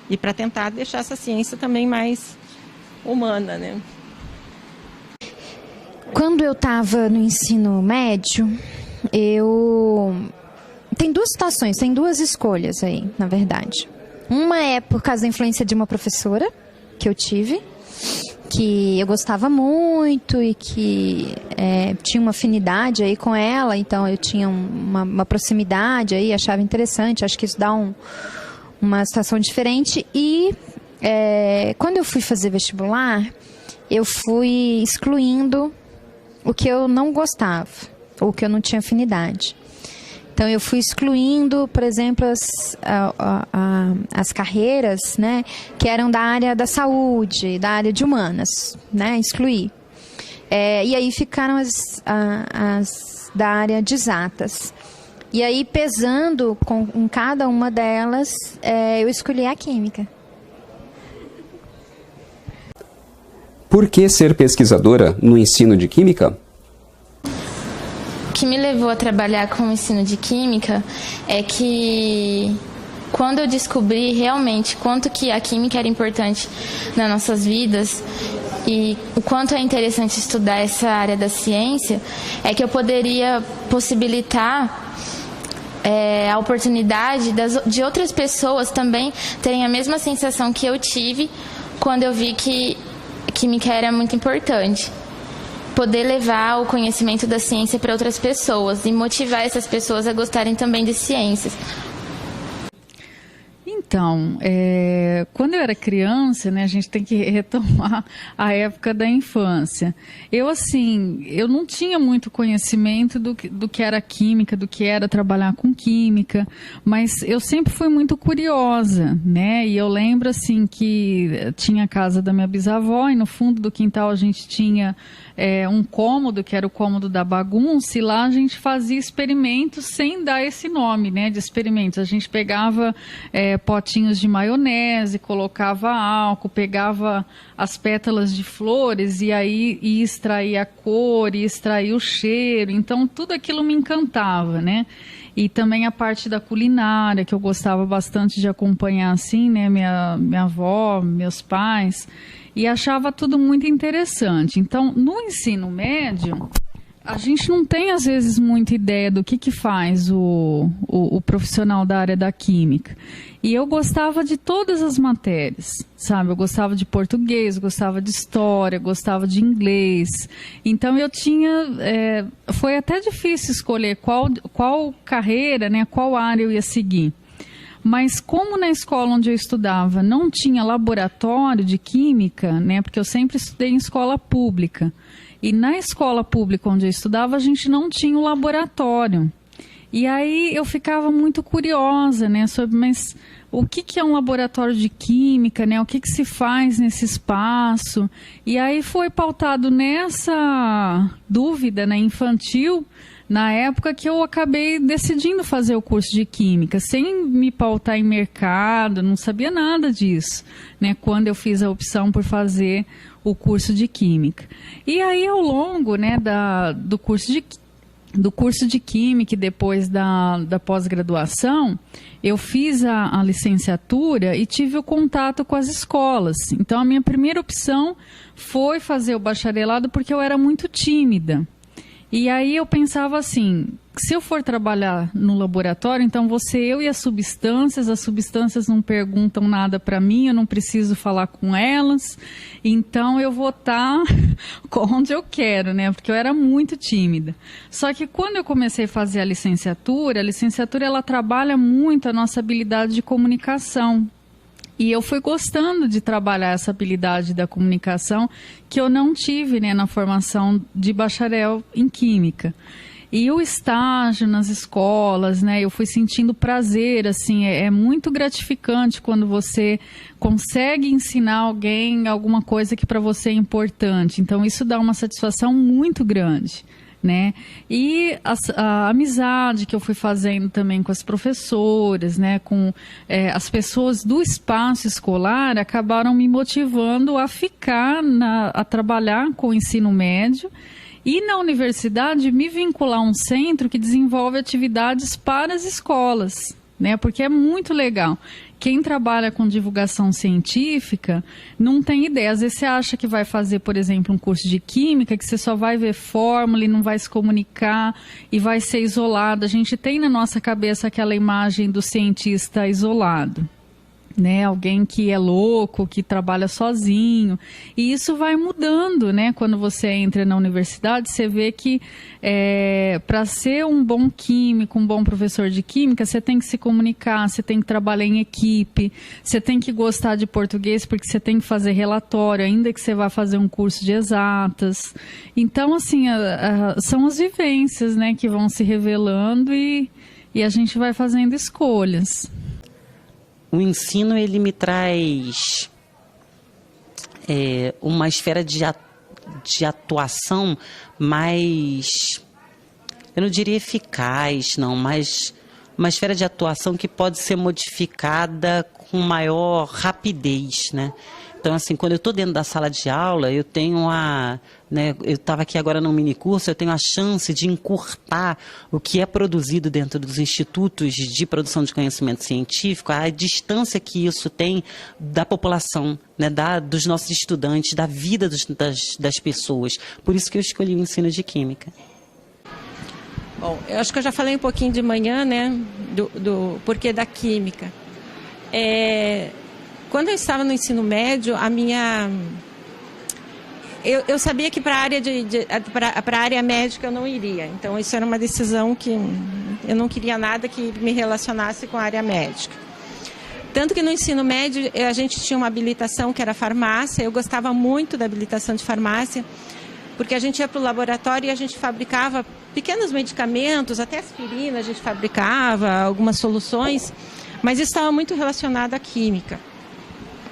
E para tentar deixar essa ciência também mais humana, né? Quando eu estava no ensino médio, tem duas situações, tem duas escolhas aí, na verdade. Uma é por causa da influência de uma professora que eu tive, que eu gostava muito e que tinha uma afinidade aí com ela, então eu tinha uma proximidade aí, achava interessante, acho que isso dá uma situação diferente. E quando eu fui fazer vestibular, eu fui excluindo o que eu não gostava, ou que eu não tinha afinidade. Então, eu fui excluindo, por exemplo, as carreiras, né, que eram da área da saúde, da área de humanas, né, excluí. E aí ficaram as da área de exatas. E aí, pesando em cada uma delas, eu escolhi a química. Por que ser pesquisadora no ensino de química? O que me levou a trabalhar com o ensino de química é que quando eu descobri realmente quanto que a química era importante nas nossas vidas e o quanto é interessante estudar essa área da ciência, é que eu poderia possibilitar a oportunidade de outras pessoas também terem a mesma sensação que eu tive quando eu vi que química era muito importante. Poder levar o conhecimento da ciência para outras pessoas e motivar essas pessoas a gostarem também de ciências. Então, quando eu era criança, né, a gente tem que retomar a época da infância. Eu não tinha muito conhecimento do que era química, do que era trabalhar com química, mas eu sempre fui muito curiosa, né? E eu lembro, assim, que tinha a casa da minha bisavó e no fundo do quintal a gente tinha um cômodo, que era o cômodo da bagunça, e lá a gente fazia experimentos sem dar esse nome, né, de experimentos. A gente pegava potinhos de maionese, colocava álcool, pegava as pétalas de flores e aí ia extrair a cor, ia extrair o cheiro. Então, tudo aquilo me encantava, né? E também a parte da culinária, que eu gostava bastante de acompanhar, assim, né? Minha avó, meus pais, e achava tudo muito interessante. Então, no ensino médio, a gente não tem, às vezes, muita ideia do que faz o profissional da área da química. E eu gostava de todas as matérias, sabe? Eu gostava de português, gostava de história, gostava de inglês. Então, eu tinha... foi até difícil escolher qual carreira, né? Qual área eu ia seguir. Mas como na escola onde eu estudava não tinha laboratório de química, né? Porque eu sempre estudei em escola pública. E na escola pública onde eu estudava, a gente não tinha o laboratório. E aí eu ficava muito curiosa, né, sobre, mas o que é um laboratório de química, né, o que se faz nesse espaço? E aí foi pautado nessa dúvida, né, infantil, na época que eu acabei decidindo fazer o curso de química, sem me pautar em mercado, não sabia nada disso, né, quando eu fiz a opção por fazer o curso de química. E aí, ao longo, né, do curso de química e depois da pós-graduação, eu fiz a licenciatura e tive o contato com as escolas. Então, a minha primeira opção foi fazer o bacharelado porque eu era muito tímida. E aí eu pensava assim, se eu for trabalhar no laboratório, então vou ser eu e as substâncias não perguntam nada para mim, eu não preciso falar com elas, então eu vou estar onde eu quero, né? Porque eu era muito tímida. Só que quando eu comecei a fazer a licenciatura ela trabalha muito a nossa habilidade de comunicação. E eu fui gostando de trabalhar essa habilidade da comunicação que eu não tive, né, na formação de bacharel em química. E o estágio nas escolas, né, eu fui sentindo prazer, assim, é muito gratificante quando você consegue ensinar alguém alguma coisa que para você é importante. Então, isso dá uma satisfação muito grande, né? E a amizade que eu fui fazendo também com as professoras, né, com as pessoas do espaço escolar, acabaram me motivando a ficar, a trabalhar com o ensino médio e na universidade me vincular a um centro que desenvolve atividades para as escolas, né? Porque é muito legal. Quem trabalha com divulgação científica não tem ideia. Às vezes você acha que vai fazer, por exemplo, um curso de química, que você só vai ver fórmula e não vai se comunicar e vai ser isolado. A gente tem na nossa cabeça aquela imagem do cientista isolado, né? Alguém que é louco, que trabalha sozinho. E isso vai mudando, né? Quando você entra na universidade, você vê que para ser um bom químico, um bom professor de química, você tem que se comunicar, você tem que trabalhar em equipe, você tem que gostar de português, porque você tem que fazer relatório, ainda que você vá fazer um curso de exatas. Então, assim, são as vivências, né, que vão se revelando e a gente vai fazendo escolhas. O ensino, ele me traz uma esfera de atuação mais, eu não diria eficaz, não, mas uma esfera de atuação que pode ser modificada com maior rapidez, né? Então, assim, quando eu estou dentro da sala de aula, eu tenho eu estava aqui agora num minicurso, eu tenho a chance de encurtar o que é produzido dentro dos institutos de produção de conhecimento científico, a distância que isso tem da população, né, dos nossos estudantes, da vida das pessoas. Por isso que eu escolhi o ensino de Química. Bom, eu acho que eu já falei um pouquinho de manhã, né, do porquê da Química. Quando eu estava no ensino médio, eu sabia que para a área médica eu não iria. Então, isso era uma decisão que eu não queria nada que me relacionasse com a área médica. Tanto que no ensino médio a gente tinha uma habilitação que era farmácia. Eu gostava muito da habilitação de farmácia, porque a gente ia para o laboratório e a gente fabricava pequenos medicamentos, até aspirina a gente fabricava, algumas soluções, mas isso estava muito relacionado à química.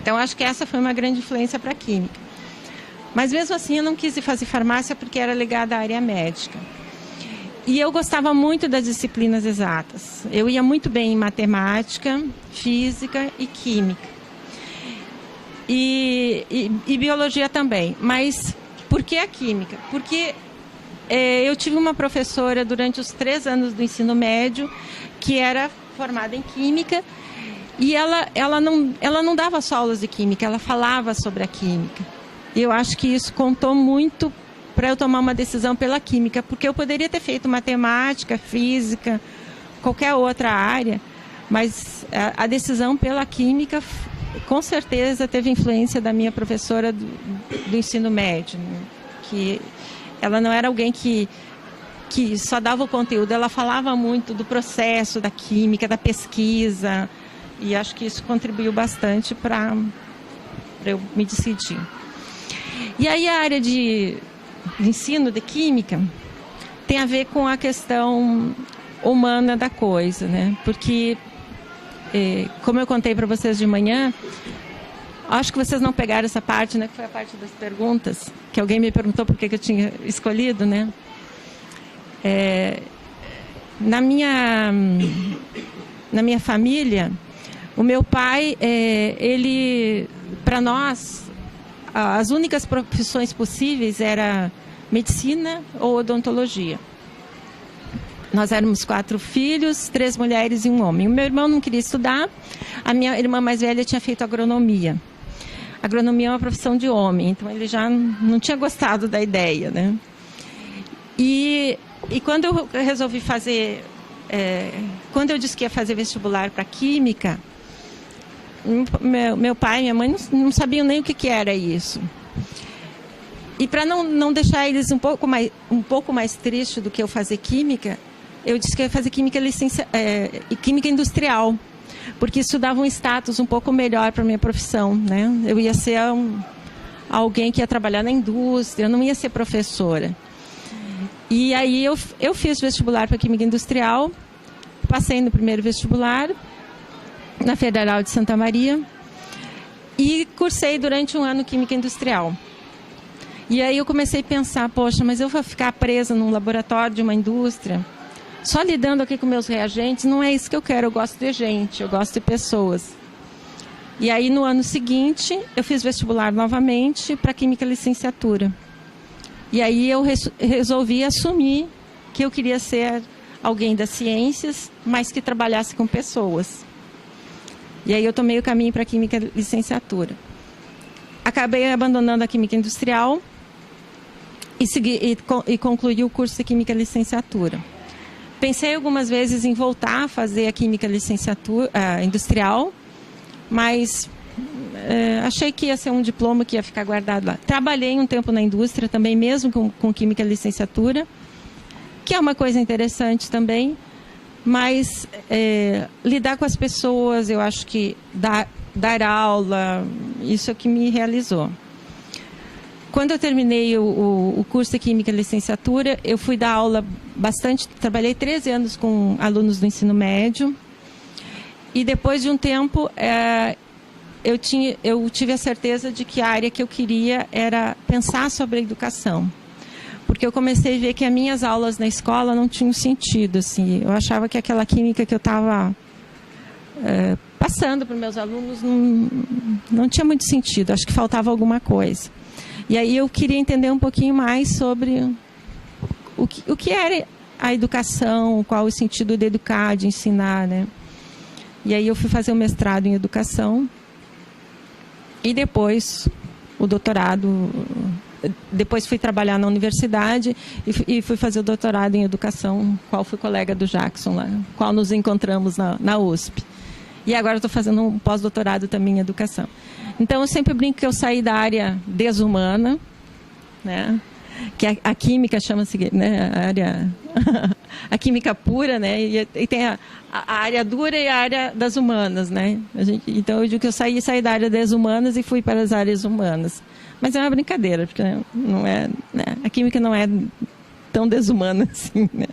Então, acho que essa foi uma grande influência para a química. Mas, mesmo assim, eu não quis ir fazer farmácia porque era ligada à área médica. E eu gostava muito das disciplinas exatas. Eu ia muito bem em matemática, física e química. E biologia também. Mas, por que a química? Porque eu tive uma professora durante os 3 anos do ensino médio que era formada em química. E ela não dava só aulas de química, ela falava sobre a química. E eu acho que isso contou muito para eu tomar uma decisão pela química, porque eu poderia ter feito matemática, física, qualquer outra área, mas a decisão pela química, com certeza, teve influência da minha professora do ensino médio, né? Que ela não era alguém que só dava o conteúdo, ela falava muito do processo da química, da pesquisa. E acho que isso contribuiu bastante para eu me decidir. E aí a área de ensino de química tem a ver com a questão humana da coisa, né? Porque, como eu contei para vocês de manhã, acho que vocês não pegaram essa parte, né? Que foi a parte das perguntas, que alguém me perguntou por que eu tinha escolhido, né? Na minha família, o meu pai, para nós, as únicas profissões possíveis eram medicina ou odontologia. Nós éramos 4 filhos, 3 mulheres e um homem. O meu irmão não queria estudar, a minha irmã mais velha tinha feito agronomia. Agronomia é uma profissão de homem, então ele já não tinha gostado da ideia, né? E quando eu resolvi fazer... quando eu disse que ia fazer vestibular para química, meu pai e minha mãe não sabiam nem o que era isso. E para não deixar eles um pouco mais tristes do que eu fazer química, eu disse que eu ia fazer química industrial, porque isso dava um status um pouco melhor para a minha profissão, né? Eu ia ser alguém que ia trabalhar na indústria, eu não ia ser professora. E aí eu fiz vestibular para Química Industrial, passei no primeiro vestibular, na Federal de Santa Maria, e cursei durante um ano Química Industrial. E aí eu comecei a pensar, poxa, mas eu vou ficar presa num laboratório de uma indústria, só lidando aqui com meus reagentes, não é isso que eu quero, eu gosto de gente, eu gosto de pessoas. E aí no ano seguinte, eu fiz vestibular novamente para Química Licenciatura. E aí eu resolvi assumir que eu queria ser alguém das ciências, mas que trabalhasse com pessoas. E aí eu tomei o caminho para a Química Licenciatura. Acabei abandonando a Química Industrial e concluí o curso de Química Licenciatura. Pensei algumas vezes em voltar a fazer a Química Licenciatura Industrial, mas achei que ia ser um diploma que ia ficar guardado lá. Trabalhei um tempo na indústria também, mesmo com Química Licenciatura, que é uma coisa interessante também, mas lidar com as pessoas, eu acho que dar aula, isso é o que me realizou. Quando eu terminei o curso de Química Licenciatura, eu fui dar aula bastante, trabalhei 13 anos com alunos do ensino médio, e depois de um tempo eu tive a certeza de que a área que eu queria era pensar sobre a educação. Porque eu comecei a ver que as minhas aulas na escola não tinham sentido. Assim. Eu achava que aquela química que eu estava passando para os meus alunos não tinha muito sentido. Acho que faltava alguma coisa. E aí eu queria entender um pouquinho mais sobre o que era a educação, qual o sentido de educar, de ensinar, né? E aí eu fui fazer o mestrado em educação e depois o doutorado. Depois fui trabalhar na universidade e fui fazer o doutorado em educação, qual fui colega do Jackson lá, qual nos encontramos na USP. E agora estou fazendo um pós-doutorado também em educação. Então eu sempre brinco que eu saí da área desumana, né? Que a química chama-se, né? A química pura, né? E tem a área dura e a área das humanas, né? Então eu digo que eu saí da área das humanas e fui para as áreas humanas. Mas é uma brincadeira, porque não é, né? A química não é tão desumana assim, né?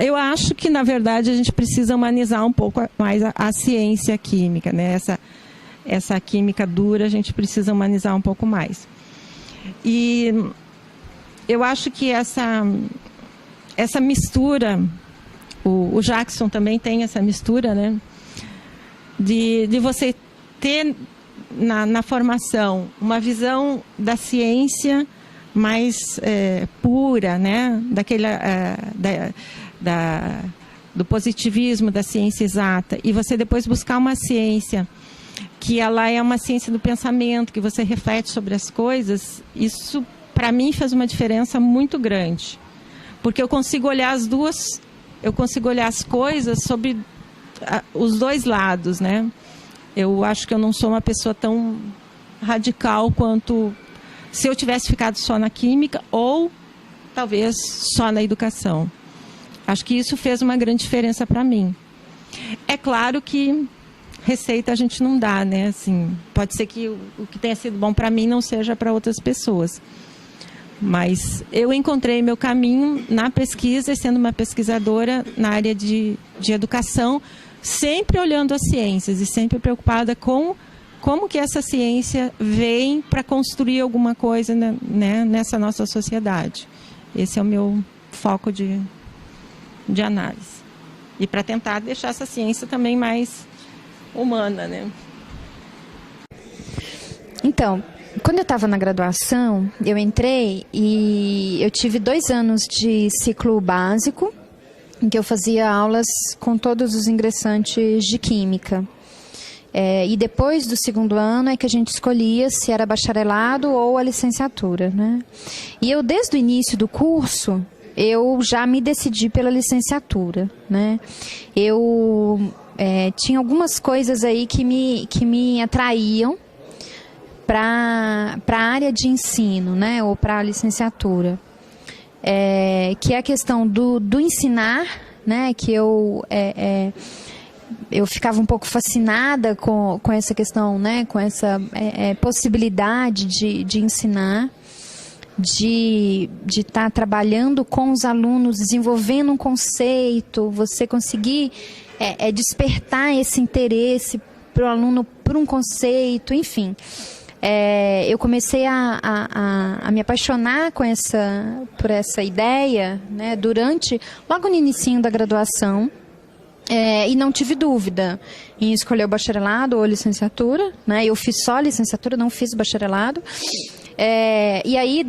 Eu acho que, na verdade, a gente precisa humanizar um pouco mais a ciência química, né? Essa química dura, a gente precisa humanizar um pouco mais. E eu acho que essa mistura, o Jackson também tem essa mistura, né? De você ter na formação uma visão da ciência mais pura, né? Do positivismo da ciência exata, e você depois buscar uma ciência que ela é uma ciência do pensamento, que você reflete sobre as coisas. Isso para mim faz uma diferença muito grande, porque eu consigo olhar as coisas sobre os dois lados, né? Eu acho que eu não sou uma pessoa tão radical quanto se eu tivesse ficado só na química ou talvez só na educação. Acho que isso fez uma grande diferença para mim. É claro que receita a gente não dá, né? Assim, pode ser que o que tenha sido bom para mim não seja para outras pessoas. Mas eu encontrei meu caminho na pesquisa, sendo uma pesquisadora na área de educação, sempre olhando as ciências e sempre preocupada com como que essa ciência vem para construir alguma coisa, né, nessa nossa sociedade. Esse é o meu foco de análise. E para tentar deixar essa ciência também mais humana, né? Então, quando eu estava na graduação, eu entrei e eu tive 2 anos de ciclo básico, em que eu fazia aulas com todos os ingressantes de química. E depois do 2º ano é que a gente escolhia se era bacharelado ou a licenciatura, né? E eu, desde o início do curso, eu já me decidi pela licenciatura, né? Eu tinha algumas coisas aí que me atraíam para a área de ensino, né? Ou para a licenciatura. Que é a questão do ensinar, né? Que eu ficava um pouco fascinada com essa questão, né? Com essa possibilidade de ensinar. de estar trabalhando com os alunos, desenvolvendo um conceito, você conseguir despertar esse interesse para o aluno por um conceito, enfim. Eu comecei a me apaixonar por essa ideia, né, logo no inicinho da graduação, e não tive dúvida em escolher o bacharelado ou a licenciatura, né? Eu fiz só a licenciatura, não fiz o bacharelado. E aí,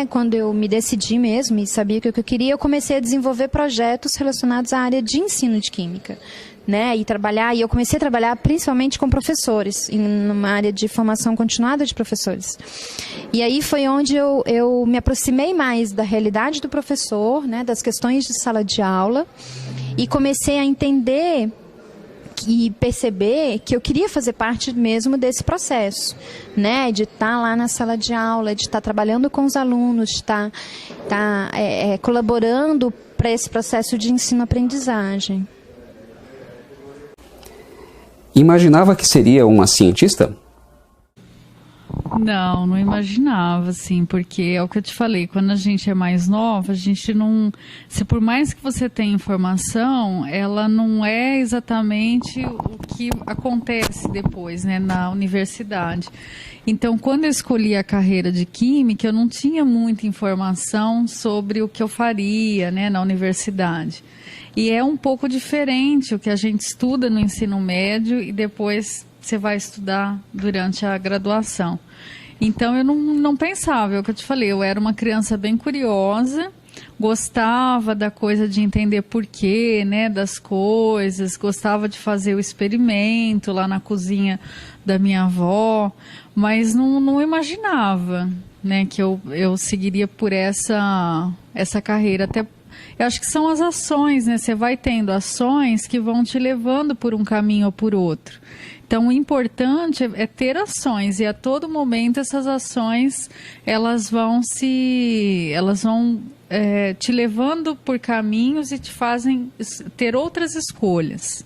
quando eu me decidi mesmo e sabia o que eu queria, eu comecei a desenvolver projetos relacionados à área de ensino de química, né? E eu comecei a trabalhar principalmente com professores, numa área de formação continuada de professores. E aí foi onde eu me aproximei mais da realidade do professor, né? Das questões de sala de aula, e comecei a entender e perceber que eu queria fazer parte mesmo desse processo, né, de estar lá na sala de aula, de estar trabalhando com os alunos, de estar colaborando para esse processo de ensino-aprendizagem. Imaginava que seria uma cientista? Não imaginava, assim, porque é o que eu te falei, quando a gente é mais nova, a gente não... Se por mais que você tenha informação, ela não é exatamente o que acontece depois, né, na universidade. Então, quando eu escolhi a carreira de Química, eu não tinha muita informação sobre o que eu faria, né, na universidade. E é um pouco diferente o que a gente estuda no ensino médio e depois você vai estudar durante a graduação. Então, eu não pensava, é o que eu te falei, eu era uma criança bem curiosa, gostava da coisa de entender porquê, né, das coisas, gostava de fazer o experimento lá na cozinha da minha avó, mas não imaginava, né, que eu seguiria por essa carreira. Até eu acho que são as ações, né? Você vai tendo ações que vão te levando por um caminho ou por outro. Então, o importante é ter ações, e a todo momento essas ações elas vão te levando por caminhos e te fazem ter outras escolhas.